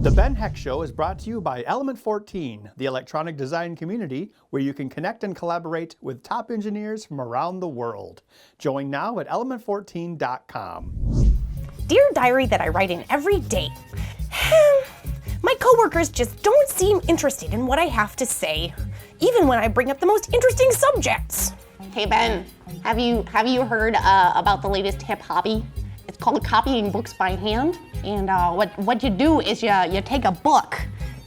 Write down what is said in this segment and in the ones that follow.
The Ben Heck Show is brought to you by Element 14, the electronic design community where you can connect and collaborate with top engineers from around the world. Join now at element14.com. Dear diary that I write in every day. My coworkers just don't seem interested in what I have to say, even when I bring up the most interesting subjects. Hey Ben, have you heard about the latest hip hobby? It's called copying books by hand. And what you do is you take a book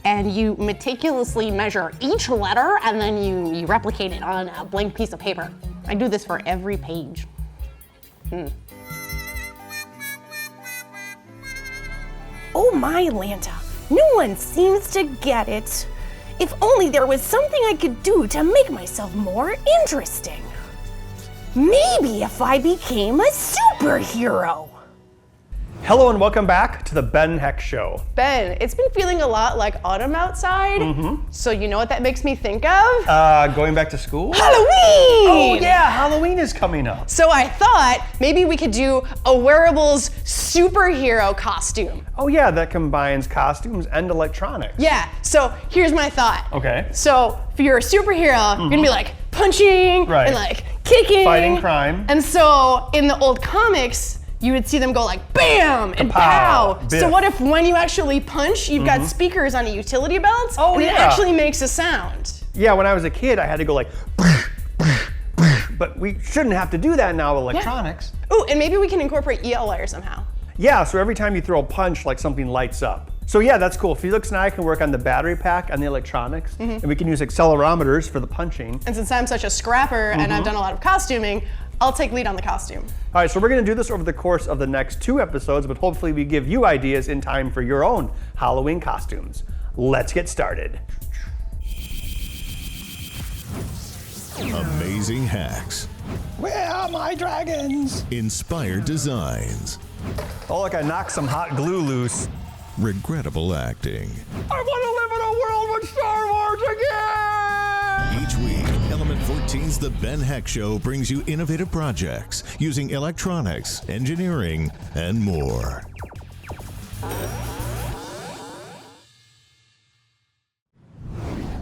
and you meticulously measure each letter and then you replicate it on a blank piece of paper. I do this for every page. Oh my Lanta, no one seems to get it. If only there was something I could do to make myself more interesting. Maybe if I became a superhero. Hello and welcome back to the Ben Heck Show. Ben, it's been feeling a lot like autumn outside. So you know what that makes me think of? Going back to school? Halloween! Oh yeah, Halloween is coming up. So I thought maybe we could do a Wearables superhero costume. Oh yeah, that combines costumes and electronics. Yeah, so here's my thought. Okay. So if you're a superhero, you're gonna be like punching Right. and like kicking. Fighting crime. And so in the old comics, you would see them go like bam and Kapow, pow. biff. So what if when you actually punch, you've got speakers on a utility belt Oh, and it yeah. actually makes a sound? Yeah, when I was a kid, I had to go like, but we shouldn't have to do that now with electronics. Ooh, and maybe we can incorporate EL wire somehow. Yeah, so every time you throw a punch, like something lights up. So yeah, that's cool. Felix and I can work on the battery pack and the electronics, and we can use accelerometers for the punching. And since I'm such a scrapper and I've done a lot of costuming, I'll take lead on the costume. All right, so we're gonna do this over the course of the next 2 episodes, but hopefully we give you ideas in time for your own Halloween costumes. Let's get started. Amazing hacks. Where are my dragons? Inspired designs. Oh, look, I knocked some hot glue loose. Regrettable acting. I wanna live in a world with Star Wars again! Each week, Element 14's The Ben Heck Show brings you innovative projects using electronics, engineering, and more.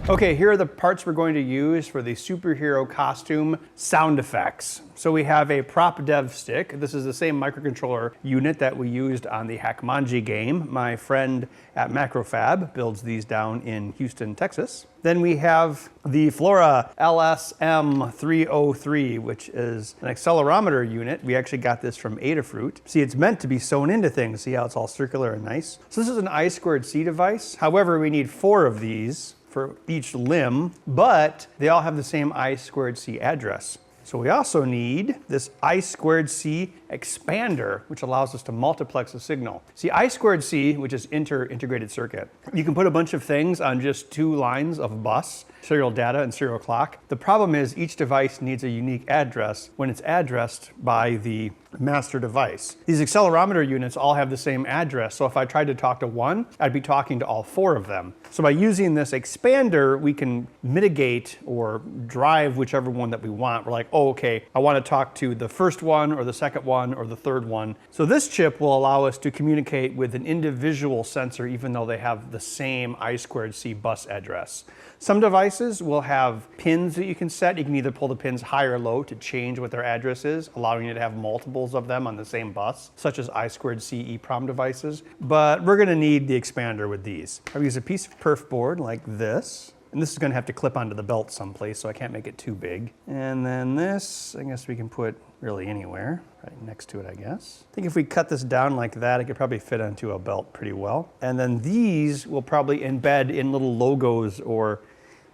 Okay, here are the parts we're going to use for the superhero costume sound effects. So we have a prop dev stick. This is the same microcontroller unit that we used on the Hackmanji game. My friend at Macrofab builds these down in Houston, Texas. Then we have the FLORA LSM303, which is an accelerometer unit. We actually got this from Adafruit. See, it's meant to be sewn into things. See how it's all circular and nice? So this is an I2C device. However, we need 4 of these for each limb, but they all have the same I2C address. So we also need this I2C expander, which allows us to multiplex a signal. See, I2C, which is integrated circuit, you can put a bunch of things on just 2 lines of bus, serial data and serial clock. The problem is each device needs a unique address when it's addressed by the master device. These accelerometer units all have the same address, so if I tried to talk to one, I'd be talking to all 4 of them. So by using this expander, we can mitigate or drive whichever one that we want. We're like, oh, okay, I want to talk to the first one or the second one or the third one. So this chip will allow us to communicate with an individual sensor even though they have the same I2C bus address. Some devices will have pins that you can set. You can either pull the pins high or low to change what their address is, allowing you to have multiples of them on the same bus, such as I2C EEPROM devices. But we're gonna need the expander with these. I use a piece of perf board like this. And this is gonna have to clip onto the belt someplace, so I can't make it too big. And then this, I guess we can put really anywhere, right next to it, I guess. I think if we cut this down like that, it could probably fit onto a belt pretty well. And then these will probably embed in little logos or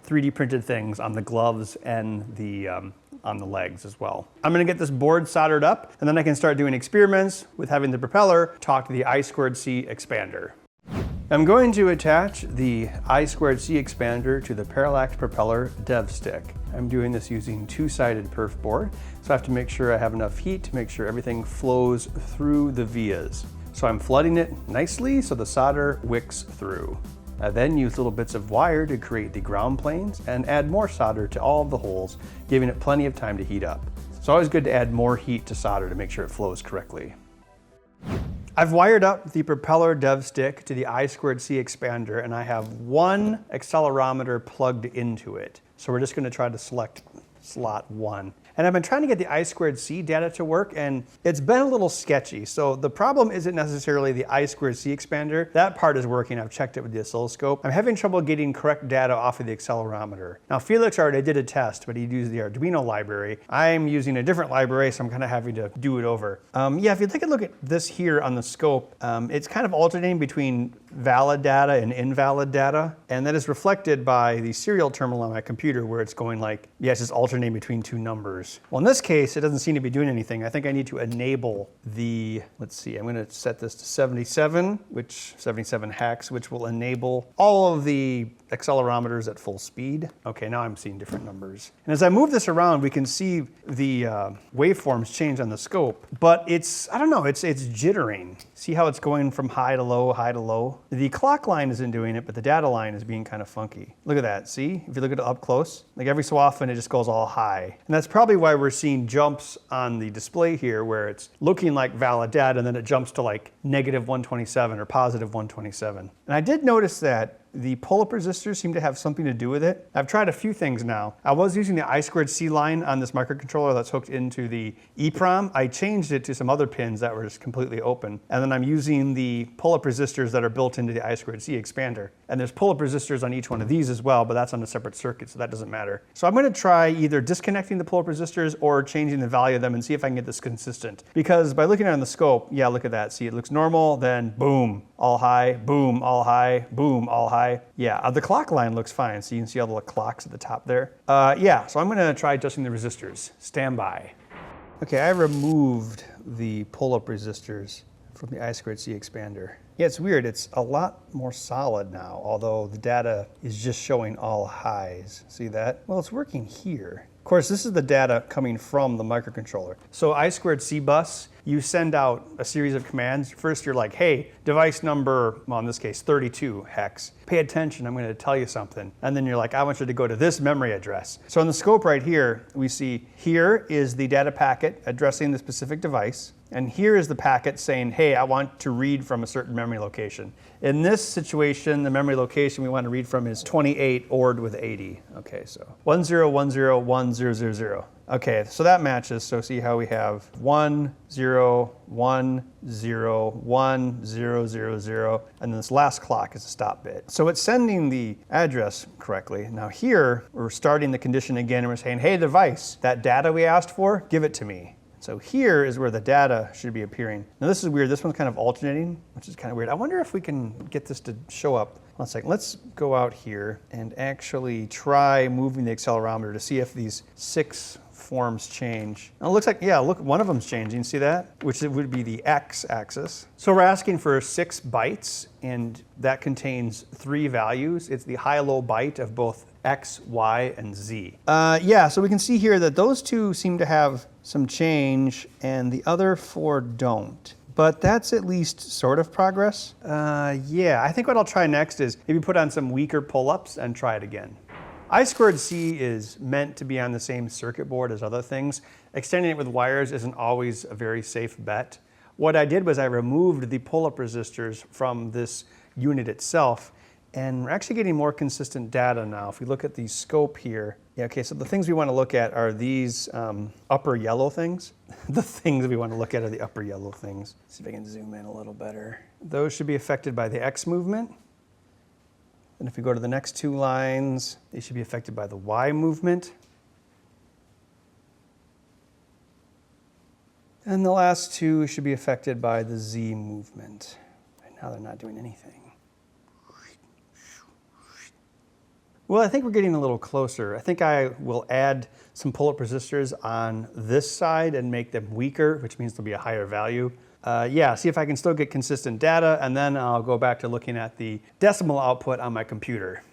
3D printed things on the gloves and the on the legs as well. I'm gonna get this board soldered up, and then I can start doing experiments with having the propeller talk to the I2C expander. I'm going to attach the I2C expander to the Parallax Propeller dev stick. I'm doing this using 2-sided perf board, so I have to make sure I have enough heat to make sure everything flows through the vias. So I'm flooding it nicely so the solder wicks through. I then use little bits of wire to create the ground planes and add more solder to all of the holes, giving it plenty of time to heat up. It's always good to add more heat to solder to make sure it flows correctly. I've wired up the propeller dev stick to the I2C expander, and I have one accelerometer plugged into it. So we're just going to try to select slot 1. And I've been trying to get the I2C data to work, and it's been a little sketchy. So the problem isn't necessarily the I2C expander. That part is working. I've checked it with the oscilloscope. I'm having trouble getting correct data off of the accelerometer. Now, Felix already did a test, but he used the Arduino library. I'm using a different library, so I'm kind of having to do it over. Yeah, if you take a look at this here on the scope, it's kind of alternating between valid data and invalid data, and that is reflected by the serial terminal on my computer where it's going like, yeah, it's just alternating between two numbers. Well, in this case, it doesn't seem to be doing anything. I think I need to enable the, let's see, I'm going to set this to 77 hex, which will enable all of the accelerometers at full speed. Okay, now I'm seeing different numbers. And as I move this around, we can see the waveforms change on the scope, but it's, I don't know, it's jittering. See how it's going from high to low, high to low? The clock line isn't doing it, but the data line is being kind of funky. Look at that, see? If you look at it up close, like every so often it just goes all high. And that's probably why we're seeing jumps on the display here where it's looking like valid data and then it jumps to like -127 or +127. And I did notice that the pull-up resistors seem to have something to do with it. I've tried a few things now. I was using the I2C line on this microcontroller that's hooked into the EEPROM. I changed it to some other pins that were just completely open. And then I'm using the pull-up resistors that are built into the I2C expander. And there's pull-up resistors on each one of these as well, but that's on a separate circuit, so that doesn't matter. So I'm going to try either disconnecting the pull-up resistors or changing the value of them and see if I can get this consistent. Because by looking at it on the scope, yeah, look at that. See, it looks normal, then boom, all high, boom, all high, boom, all high. Yeah, the clock line looks fine, so you can see all the clocks at the top there. Yeah, so I'm going to try adjusting the resistors. Stand by. Okay, I removed the pull-up resistors from the I2C expander. Yeah, it's weird. It's a lot more solid now, although the data is just showing all highs. See that? Well, it's working here. Of course, this is the data coming from the microcontroller. So I2C bus, you send out a series of commands. First, you're like, hey, device number, well, in this case, 32 hex. Pay attention, I'm going to tell you something. And then you're like, I want you to go to this memory address. So in the scope right here, we see here is the data packet addressing the specific device. And here is the packet saying, hey, I want to read from a certain memory location. In this situation, the memory location we want to read from is 28 ORed with 80. Okay, so 10101000. Okay, so that matches. So see how we have 10101000, and then this last clock is a stop bit. So it's sending the address correctly. Now here, we're starting the condition again, and we're saying, hey, device, that data we asked for, give it to me. So here is where the data should be appearing. Now this is weird. This one's kind of alternating, which is kind of weird. I wonder if we can get this to show up. One second. Let's go out here and actually try moving the accelerometer to see if these 6 forms change. Now it looks like, yeah, look, one of them's changing. See that? Which would be the x-axis. So we're asking for 6 bytes, and that contains 3 values. It's the high-low byte of both X, Y, and Z. Yeah, so we can see here that those 2 seem to have some change, and the other 4 don't. But that's at least sort of progress. Yeah, I think what I'll try next is maybe put on some weaker pull-ups and try it again. I2C is meant to be on the same circuit board as other things. Extending it with wires isn't always a very safe bet. What I did was I removed the pull-up resistors from this unit itself, and we're actually getting more consistent data now. If we look at the scope here, yeah, okay, so the things we want to look at are these upper yellow things. The things we want to look at are the upper yellow things. Let's see if I can zoom in a little better. Those should be affected by the X movement. And if we go to the next 2 lines, they should be affected by the Y movement. And the last 2 should be affected by the Z movement. Right now they're not doing anything. Well, I think we're getting a little closer. I think I will add some pull-up resistors on this side and make them weaker, which means there'll be a higher value. Yeah, see if I can still get consistent data, and then I'll go back to looking at the decimal output on my computer.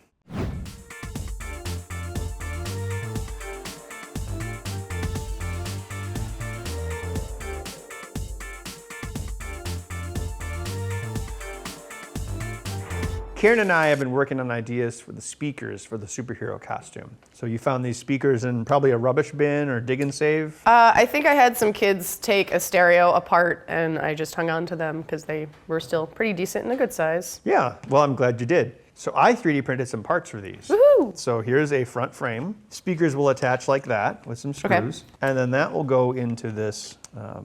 Karen and I have been working on ideas for the speakers for the superhero costume. So you found these speakers in probably a rubbish bin or dig and save? I think I had some kids take a stereo apart and I just hung on to them because they were still pretty decent and a good size. Yeah, well, I'm glad you did. So I 3D printed some parts for these. Woohoo! So here's a front frame. Speakers will attach like that with some screws. Okay. And then that will go into this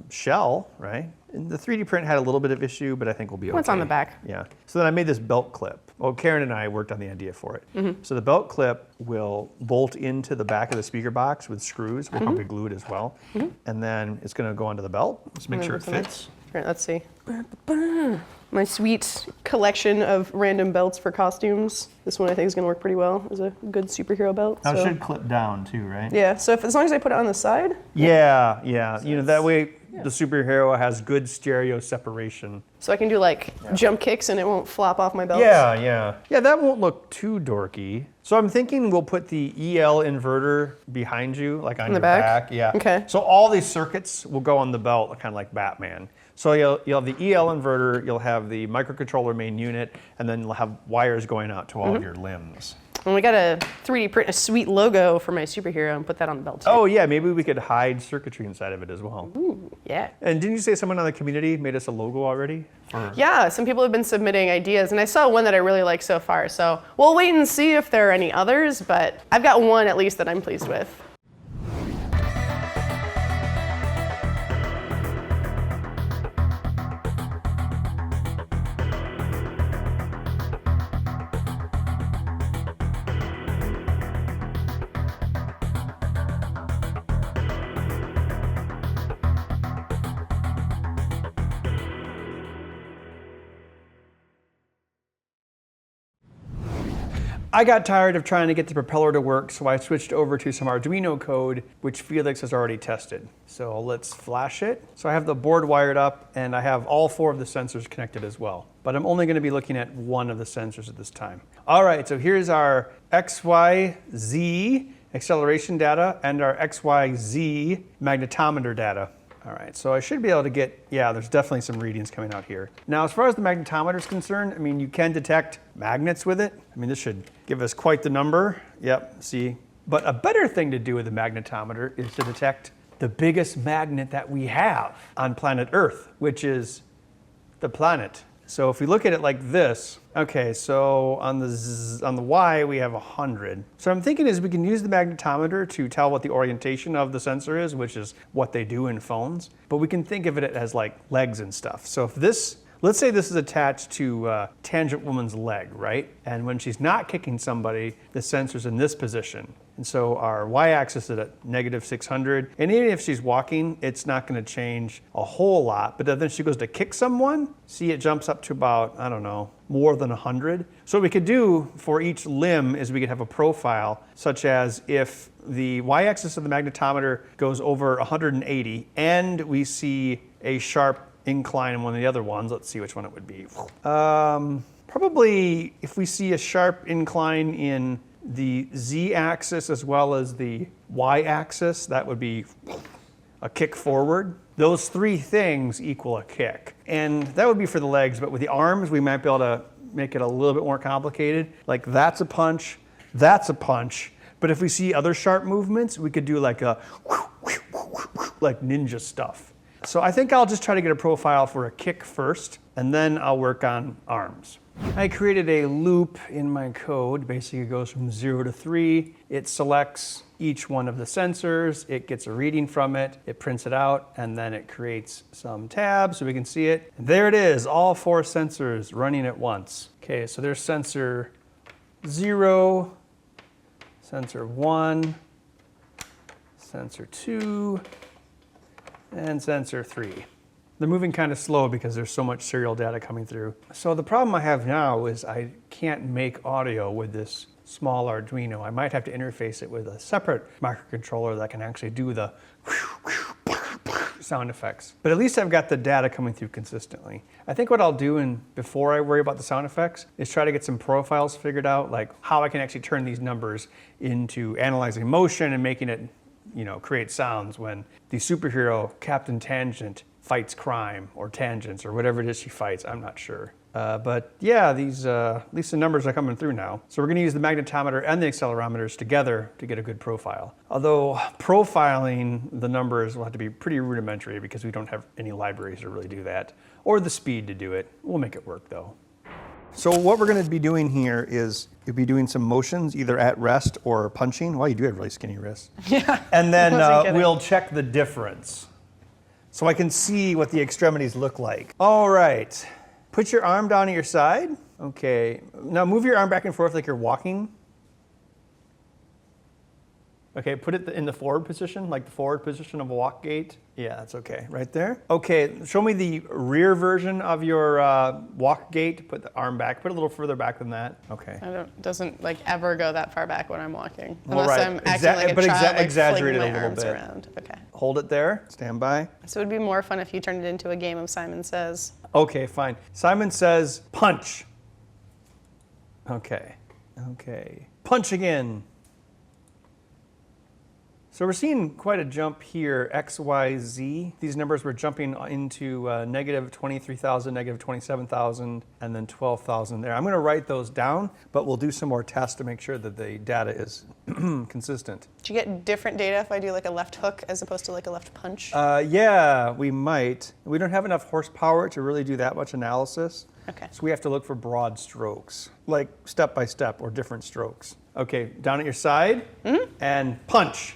shell, right? And the 3D print had a little bit of issue, but I think we'll be okay. What's on the back? Yeah. So then I made this belt clip. Well, Karen and I worked on the idea for it. So the belt clip will bolt into the back of the speaker box with screws. We'll probably glue it as well. And then it's going to go onto the belt. Let's make sure it fits. All right, let's see. My sweet collection of random belts for costumes. This one I think is going to work pretty well as a good superhero belt. Now so. it should clip down too, right? Yeah, so as long as I put it on the side. Yeah, yeah. You know, that way the superhero has good stereo separation. So I can do like jump kicks and it won't flop off my belt. Yeah, yeah. Yeah, that won't look too dorky. So I'm thinking we'll put the EL inverter behind you, like on your back. Yeah. Okay. So all these circuits will go on the belt, kind of like Batman. So you'll have the EL inverter, you'll have the microcontroller main unit, and then you'll have wires going out to all of your limbs. And we got to 3D print a sweet logo for my superhero and put that on the belt too. Oh yeah, maybe we could hide circuitry inside of it as well. Ooh, yeah. And didn't you say someone on the community made us a logo already? Yeah, some people have been submitting ideas, and I saw one that I really like so far. So we'll wait and see if there are any others, but I've got one at least that I'm pleased with. I got tired of trying to get the propeller to work, so I switched over to some Arduino code, which Felix has already tested. So let's flash it. So I have the board wired up, and I have all 4 of the sensors connected as well. But I'm only going to be looking at one of the sensors at this time. All right, so here's our XYZ acceleration data and our XYZ magnetometer data. All right, so I should be able to get, yeah, there's definitely some readings coming out here. Now, as far as the magnetometer is concerned, I mean, you can detect magnets with it. I mean, this should give us quite the number. Yep, see. But a better thing to do with the magnetometer is to detect the biggest magnet that we have on planet Earth, which is the planet. So if we look at it like this, okay, so on the Y we have 100. So I'm thinking is we can use the magnetometer to tell what the orientation of the sensor is, which is what they do in phones. But we can think of it as like legs and stuff. So if this, let's say this is attached to Tangent Woman's leg, right? And when she's not kicking somebody, the sensor's in this position. And so our y-axis is at -600. And even if she's walking, it's not going to change a whole lot. But then she goes to kick someone, see it jumps up to about, I don't know, more than 100. So what we could do for each limb is we could have a profile, such as if the y-axis of the magnetometer goes over 180 and we see a sharp incline in one of the other ones, let's see which one it would be. Probably if we see a sharp incline in the z-axis as well as the y-axis, that would be a kick forward. Those 3 things equal a kick. And that would be for the legs, but with the arms, we might be able to make it a little bit more complicated. Like that's a punch, that's a punch. But if we see other sharp movements, we could do like a like ninja stuff. So I think I'll just try to get a profile for a kick first, and then I'll work on arms. I created a loop in my code. Basically, it goes from 0 to 3. It selects each one of the sensors. It gets a reading from it. It prints it out, and then it creates some tabs so we can see it. And there it is, all 4 sensors running at once. Okay, so there's sensor 0, sensor 1, sensor 2, and sensor 3. They're moving kind of slow because there's so much serial data coming through. So the problem I have now is I can't make audio with this small Arduino. I might have to interface it with a separate microcontroller that can actually do the sound effects. But at least I've got the data coming through consistently. I think what I'll do before I worry about the sound effects is try to get some profiles figured out, like how I can actually turn these numbers into analyzing motion and making it, you know, create sounds when the superhero Captain Tangent fights crime or tangents or whatever it is she fights. I'm not sure. But yeah, these at least the numbers are coming through now. So we're going to use the magnetometer and the accelerometers together to get a good profile. Although profiling the numbers will have to be pretty rudimentary because we don't have any libraries to really do that, or the speed to do it. We'll make it work though. So what we're going to be doing here is you'll be doing some motions either at rest or punching. Well, you do have really skinny wrists. Yeah. And then we'll check the difference. So I can see what the extremities look like. All right. Put your arm down at your side. Okay. Now move your arm back and forth like you're walking. Okay, put it in the forward position, like the forward position of a walk gait. Yeah, that's okay, right there. Okay, show me the rear version of your walk gait. Put the arm back, put it a little further back than that. Okay. Doesn't like ever go that far back when I'm walking. Well, Unless right. I'm acting like a child, like exaggerate it flinging a my little arms bit. around. Okay. Hold it there, stand by. So it would be more fun if you turned it into a game of Simon Says. Okay, fine. Simon says, punch. Okay, punch again. So we're seeing quite a jump here, X, Y, Z. These numbers were jumping into negative 23,000, negative 27,000, and then 12,000 there. I'm going to write those down, but we'll do some more tests to make sure that the data is consistent. Do you get different data if I do like a left hook as opposed to like a left punch? Yeah, we might. We don't have enough horsepower to really do that much analysis. Okay. So we have to look for broad strokes, like step by step or different strokes. Okay, down at your side, and punch.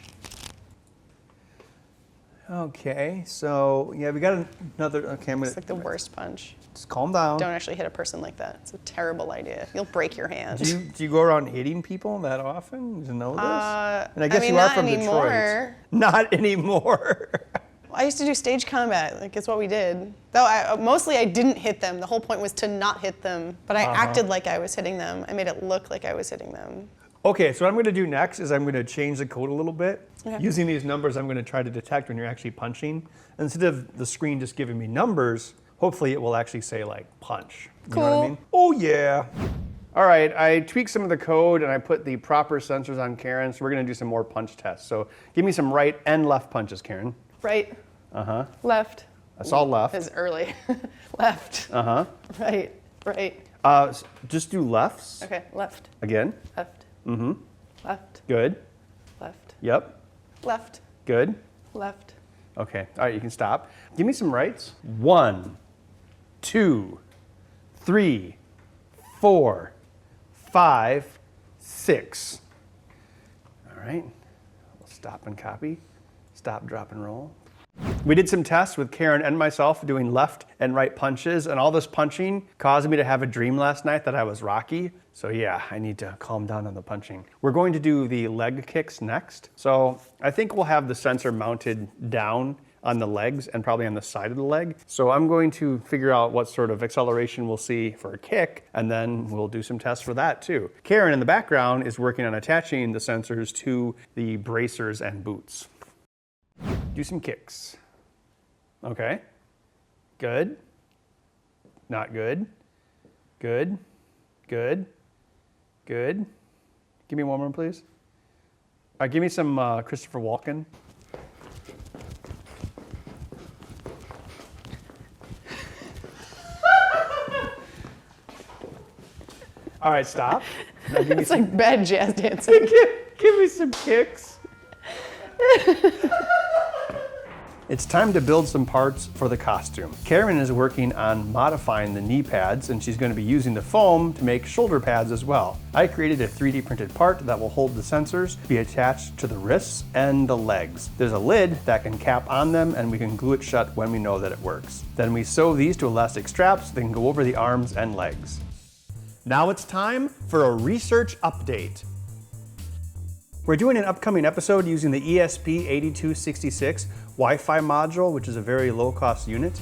Okay, so yeah, we got another. Okay, It's like the worst punch. Just calm down. Don't actually hit a person like that. It's a terrible idea. You'll break your hand. Do you go around hitting people that often? Do you know this? And I guess you are not from anymore. Detroit. Not anymore. I used to do stage combat. Like it's what we did. Though mostly I didn't hit them. The whole point was to not hit them. But I acted like I was hitting them. I made it look like I was hitting them. Okay, so what I'm going to do next is I'm going to change the code a little bit. Okay. Using these numbers, I'm going to try to detect when you're actually punching. Instead of the screen just giving me numbers, hopefully it will actually say like punch. You know what I mean? Oh yeah. All right, I tweaked some of the code and I put the proper sensors on Karen, so we're going to do some more punch tests. So give me some right and left punches, Karen. Right. Uh-huh. Left. That's all left. It's early. Left. Uh-huh. Right. Right. Just do lefts. Okay. Left. Again. Left. Mm-hmm. Left. Good. Left. Yep. Left. Good. Left. Okay, all right, you can stop. Give me some rights. 1, 2, 3, 4, 5, 6. All right, we'll stop and copy. Stop, drop, and roll. We did some tests with Karen and myself doing left and right punches, and all this punching caused me to have a dream last night that I was Rocky. So yeah, I need to calm down on the punching. We're going to do the leg kicks next. So I think we'll have the sensor mounted down on the legs and probably on the side of the leg. So I'm going to figure out what sort of acceleration we'll see for a kick, and then we'll do some tests for that too. Karen in the background is working on attaching the sensors to the bracers and boots. Do some kicks. Okay. Good. Not good. Good. Good. Good. Give me one more, please. Give me some Christopher Walken. All right, stop. Now give me It's like bad jazz dancing. give me some kicks. It's time to build some parts for the costume. Karen is working on modifying the knee pads, and she's going to be using the foam to make shoulder pads as well. I created a 3D printed part that will hold the sensors, be attached to the wrists and the legs. There's a lid that can cap on them, and we can glue it shut when we know that it works. Then we sew these to elastic straps so they can go over the arms and legs. Now it's time for a research update. We're doing an upcoming episode using the ESP8266 Wi-Fi module, which is a very low-cost unit.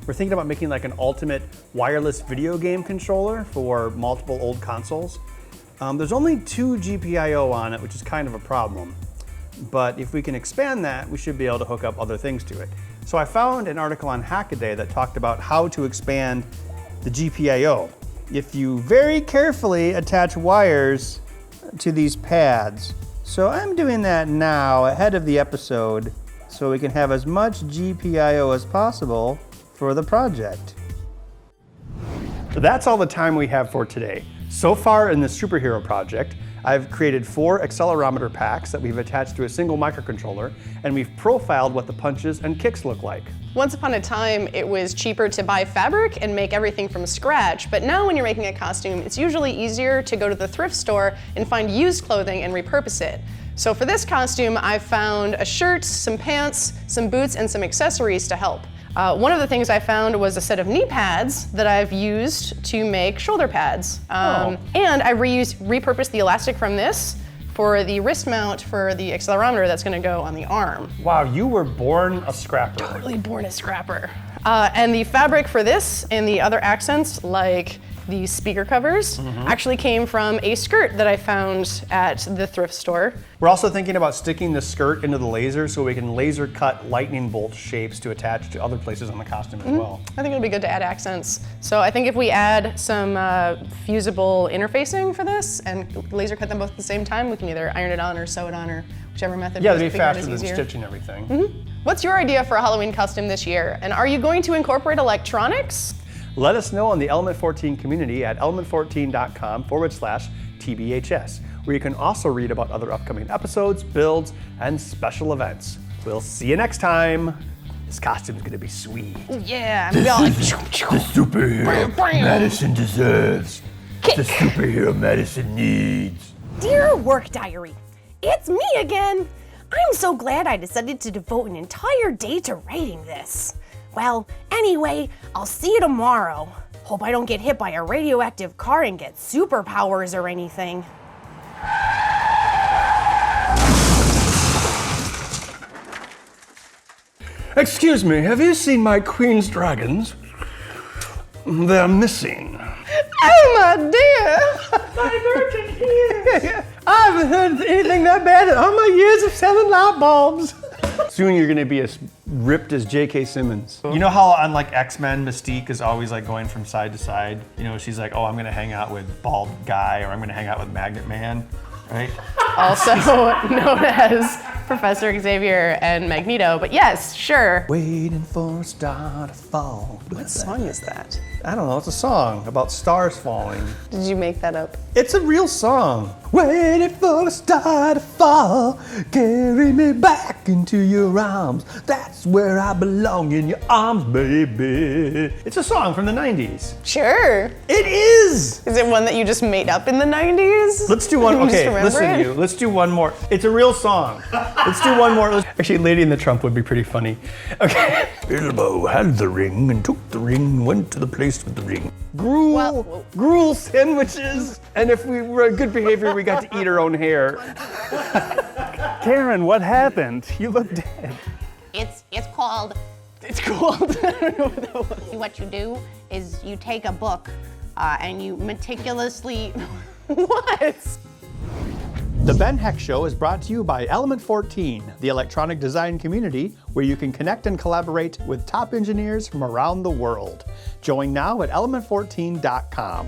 We're thinking about making like an ultimate wireless video game controller for multiple old consoles. There's only 2 GPIO on it, which is kind of a problem. But if we can expand that, we should be able to hook up other things to it. So I found an article on Hackaday that talked about how to expand the GPIO. If you very carefully attach wires to these pads. So I'm doing that now ahead of the episode so we can have as much GPIO as possible for the project. That's all the time we have for today. So far in the SuperHero project, I've created 4 accelerometer packs that we've attached to a single microcontroller, and we've profiled what the punches and kicks look like. Once upon a time, it was cheaper to buy fabric and make everything from scratch, but now when you're making a costume, it's usually easier to go to the thrift store and find used clothing and repurpose it. So for this costume, I found a shirt, some pants, some boots, and some accessories to help. One of the things I found was a set of knee pads that I've used to make shoulder pads. And I repurposed the elastic from this for the wrist mount for the accelerometer that's gonna go on the arm. Wow, you were born a scrapper. Totally born a scrapper. And the fabric for this and the other accents, like the speaker covers, actually came from a skirt that I found at the thrift store. We're also thinking about sticking the skirt into the laser so we can laser cut lightning bolt shapes to attach to other places on the costume as well. I think it'll be good to add accents. So I think if we add some fusible interfacing for this and laser cut them both at the same time, we can either iron it on or sew it on or whichever method. Yeah, we it'd be figure out faster is than easier. stitching everything. What's your idea for a Halloween costume this year? And are you going to incorporate electronics? Let us know on the Element 14 community at element14.com/TBHS, where you can also read about other upcoming episodes, builds, and special events. We'll see you next time. This costume's gonna be sweet. Yeah, I'm all like, The superhero medicine deserves. The superhero medicine needs. Dear Work Diary, it's me again. I'm so glad I decided to devote an entire day to writing this. Well, anyway, I'll see you tomorrow. Hope I don't get hit by a radioactive car and get superpowers or anything. Excuse me, have you seen my Queen's dragons? They're missing. oh my dear. My virgin here. I haven't heard anything that bad in all my years of selling light bulbs. Soon you're gonna be as ripped as J.K. Simmons. You know how on like X-Men, Mystique is always like going from side to side? You know, she's like, oh, I'm gonna hang out with Bald Guy, or I'm gonna hang out with Magnet Man, right? Also known as Professor Xavier and Magneto, but yes, sure. Waiting for a star to fall. What song is that? I don't know, it's a song about stars falling. Did you make that up? It's a real song. Waiting for a star to fall, carry me back into your arms. That's where I belong, in your arms, baby. It's a song from the 90s. Sure. It is! Is it one that you just made up in the 90s? Let's do one, You just okay, remember listen it? to you. Let's do one more. It's a real song. Let's do one more. Actually, Lady in the Trump would be pretty funny. Okay. Bilbo had the ring and took the ring and went to the place with the ring. Gruel sandwiches. And if we were good behavior, we got to eat our own hair. Karen, what happened? You look dead. It's called. It's called. I don't know what that was. What you do is you take a book and you meticulously. What? The Ben Heck Show is brought to you by Element 14, the electronic design community where you can connect and collaborate with top engineers from around the world. Join now at element14.com.